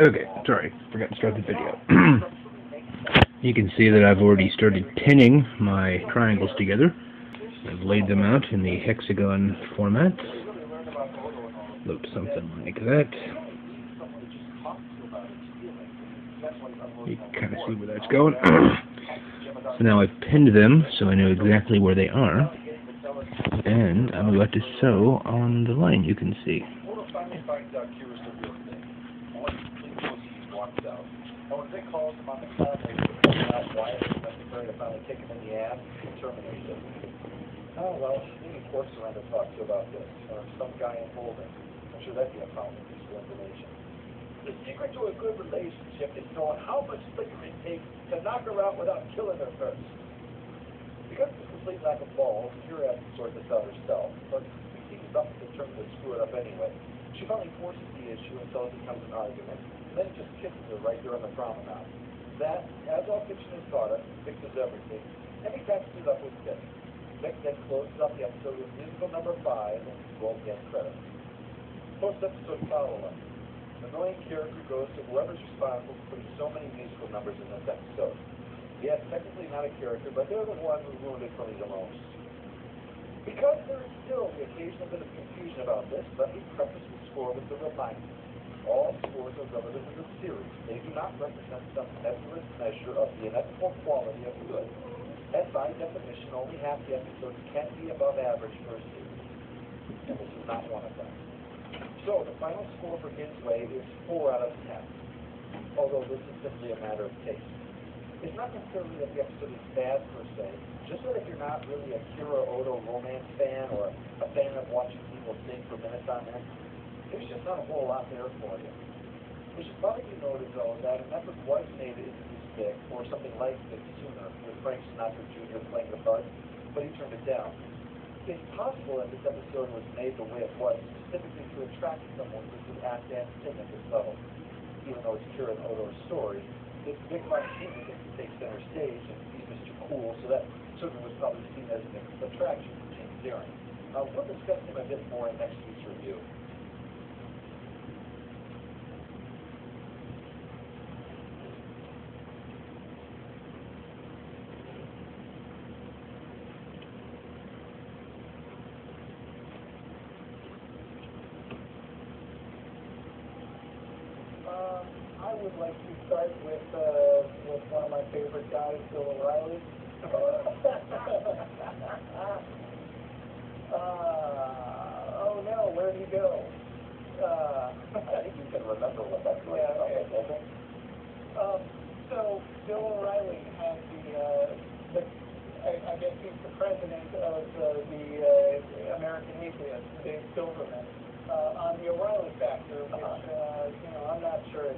Okay, sorry, forgot to start the video. You can see that I've already started pinning my triangles together. I've laid them out in the hexagon format. Look something like that. You can kind of see where that's going. So now I've pinned them so I know exactly where they are. And I'm about to sew on the line, you can see. Oh, well, maybe Force Surrender talk to you about this, or some guy in Holden. I'm sure that'd be a fountain of useful information. The secret to a good relationship is knowing how much liquor it takes to knock her out without killing her first. Because of the complete lack of balls, Kira has to sort this out herself, but we see something to determine to screw it up anyway. She finally forces the issue until it becomes an argument, and then just kisses her right there on the promenade. That, as all fiction is taught us, fixes everything, and he patches it up with this. Nick then closes up the episode with musical number 5 and rolls the end credits. Post-episode follow-up. The annoying character goes to whoever's responsible for putting so many musical numbers in this episode. Yes, technically not a character, but they're the one who ruined it for me the most. Because there is still the occasional bit of confusion about this, let me preface the score with the reminder. All scores are relative to the series. They do not represent some nebulous measure of the inevitable quality of good. And by definition, only half the episodes can be above average for a series. And this is not one of them. So, the final score for His Way is 4 out of 10. Although this is simply a matter of taste. It's not necessarily that the episode is bad per se, just that if you're not really a Kira Odo romance fan or a fan of watching people sing for minutes on end, there's just not a whole lot there for you. It should probably be noted, though, that an effort was made to introduce Dick, or something like Dick sooner, with Frank Sinatra Jr. playing the part, but he turned it down. It's possible that this episode was made the way it was, specifically to attract someone who could act and sing at this level. Even though it's Kira and Odo's story, it's Dick Martini that can take center stage, and he's Mr. Cool, so that certainly was probably seen as an attraction for James Deering. We'll discuss him a bit more in next week's review. I would like to start with one of my favorite guys, Bill O'Reilly. Oh no, where'd he go? I think you can remember what that's like. Yeah, okay. So Bill O'Reilly has I guess he's the president of the American Atheist, Dave Silverman, on the O'Reilly Factor, which I'm not sure if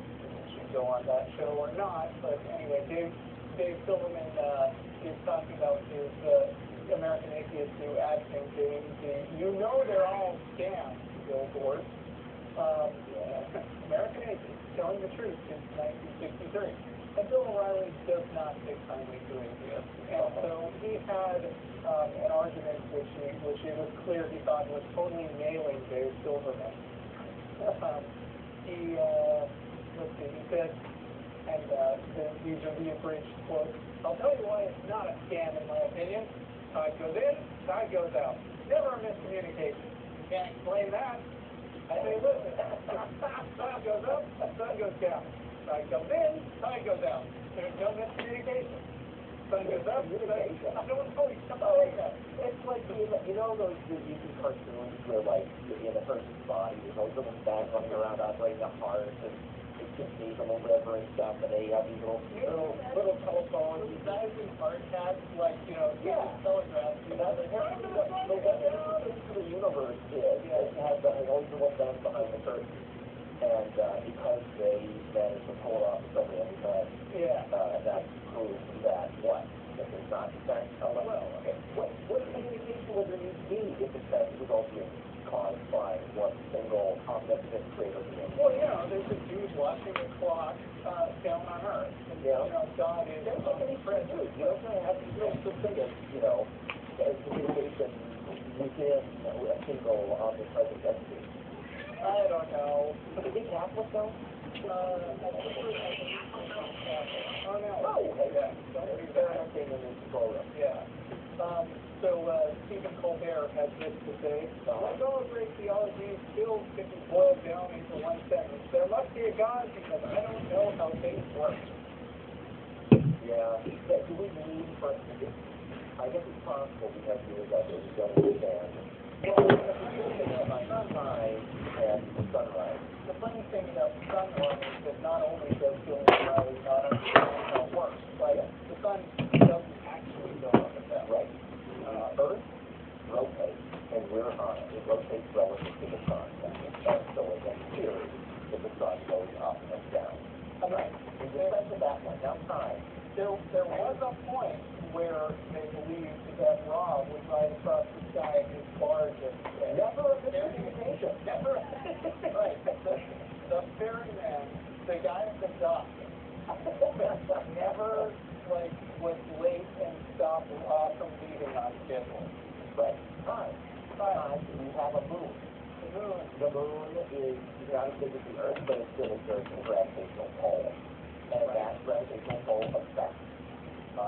should go on that show or not, but anyway, Dave Silverman is talking about his American Atheist new ad campaign. They're all scams, billboards. American Atheist, telling the truth since 1963. And Bill O'Reilly does not take kindly to atheists. And so he had an argument which it was clear he thought was totally nailing Dave Silverman. He said, and these are the abridged quotes, "I'll tell you why it's not a scam in my opinion. Tide goes in, tide goes out. Never a miscommunication. You can't explain that. I say, listen, tide goes up, sun goes down. Tide goes in, tide goes out. There's no miscommunication. Sun goes up, no one's always something like that." It's like, those YouTube cartoons where, like, in a person's body, there's a little bag running around operating the heart, and it just needs a little river and stuff, and they have these little telephones. These guys in hard hats, like, telegraphs. That's what the universe is. It has always a little bend behind the curtain. And because they managed to pull it off so many times, that proves that that there's not effect. What communication would there need to be if effect was ultimately caused by one single omnipotent creator being? Well, there's a dude watching the clock down on Earth. And, God is... That's like any friend do. You don't have to do something as, communication within a single omnipresent entity. I don't know. Is he Catholic, though? Oh, no. Yeah. They're entertaining in the program. Yeah. Stephen Colbert has this to say, like all great theology still can be boiled down into one sentence. There must be a God because I don't know how things work. Yeah. Do we need for I guess it's possible we have viewers out there who don't understand. Well, sunrise and sunrise. The funny thing about sunrise is that not only does sunrise not understand how it works, but the sun doesn't actually go up and down. Right. Earth rotates, and we're on it. It rotates relative to the sun. So it's in theory that the sun goes up and down. Right. In defense of that one, now time. There was a point where they believed that Rob would ride across the sky in his barge and Never a miscommunication. Never. Right. The ferryman, the guy at the dock, never was late and stopped Rob from leaving on schedule. Right. Time. We have a moon. The moon is not as big as the Earth, but it still exerts a gravitational pull. And that gravitational pull affects the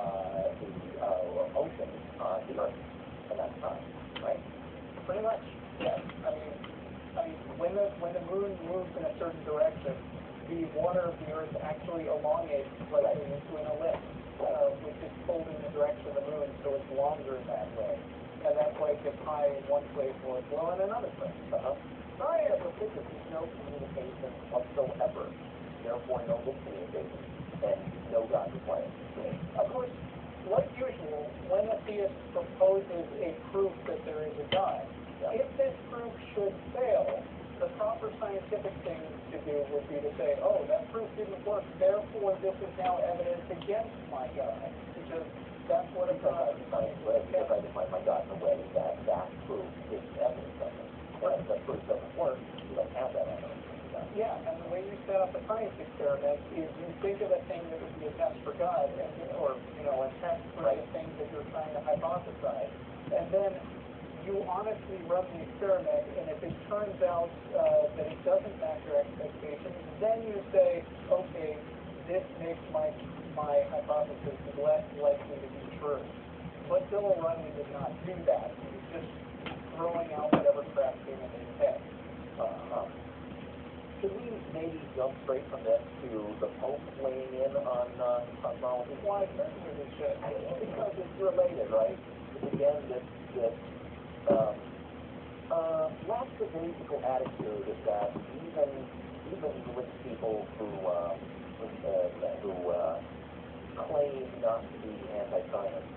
ocean on the Earth. And that's time, right? Pretty much. Yes. I mean, when the moon moves in a certain direction, the water of the Earth actually elongates slightly into an ellipse, which is pulled in the direction of the moon, so it's longer that way. And that's why it gets high in one place while it's low in another place. Science of physics is no communication whatsoever. Therefore, no miscommunication and no God required. Of course, like usual, when a theist proposes a proof that there is a God, if this proof should fail, the proper scientific thing to do would be to say, oh, that proof didn't work, therefore this is now evidence against my God. Because that's what a God is. Because I define my God in a way that proof is evidence of it. And if that proof doesn't work, you don't have that evidence. Yeah, and the way you set up a science experiment is you think of a thing that would be a test for God, or a test for the thing that you're trying to hypothesize, and then you honestly run the experiment, and if it turns out that it doesn't match your expectations, then you say, okay, this makes my hypothesis less likely to be true. But Bill O'Reilly did not do that. He was just throwing out whatever crap came into his head. Should we maybe jump straight from this to the Pope weighing in on cosmology? Why, certainly we should. Because it's related, right? Again, this lackadaisical attitude that even with people who claim not to be anti-science,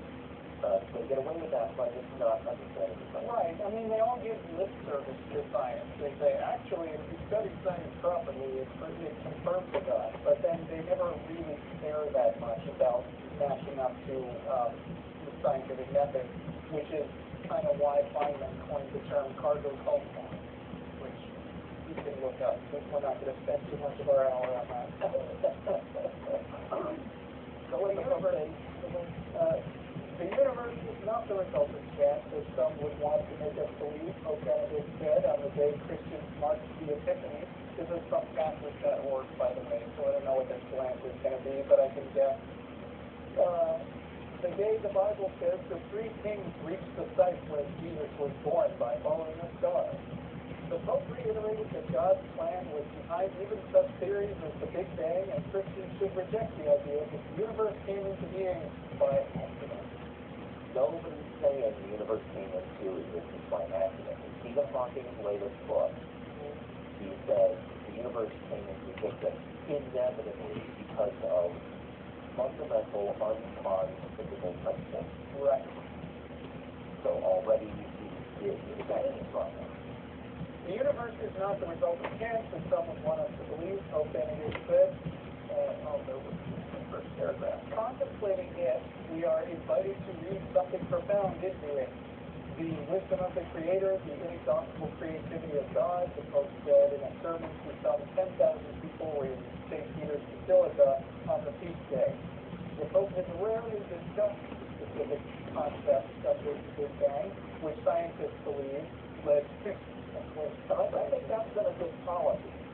they get away with that by just not understanding the science. Right. I mean, they all give lip service to science. They say, actually, if you study science properly, it confirms the God. But then they never really care that much about matching up to the scientific method, which is kind of why Feynman coined the term cargo culture, which you can look up, but we're not going to spend too much of our hour on that. The universe is not the result of chance, as some would want to make us believe. Pope Benedict said on the day Christians marked the Epiphany. This is from Catholic.org, by the way, so I don't know what their slant is going to be, but I can guess. The day the Bible says the three kings reached the site where Jesus was born by following a star. The Pope reiterated that God's plan was behind even such theories as the Big Bang, and Christians should reject the idea that the universe came into being by accident. Nobody's saying the universe came into existence by accident. In Stephen Hawking's latest book, he says the universe came into existence inevitably because of fundamental, uncaused physical principles. Right. So already he is the problem. The universe is not the result of chance, as some would want us to believe. Pope Benedict said, first paragraph. Contemplating it, we are invited to read something profound into it. The wisdom of the Creator, the inexhaustible creativity of God, the Pope said in a sermon to some 10,000 people in St. Peter's Basilica on the feast day. The Pope has rarely discussed specific concepts such as the Big Bang, which scientists believe led to So I think that's been a good policy.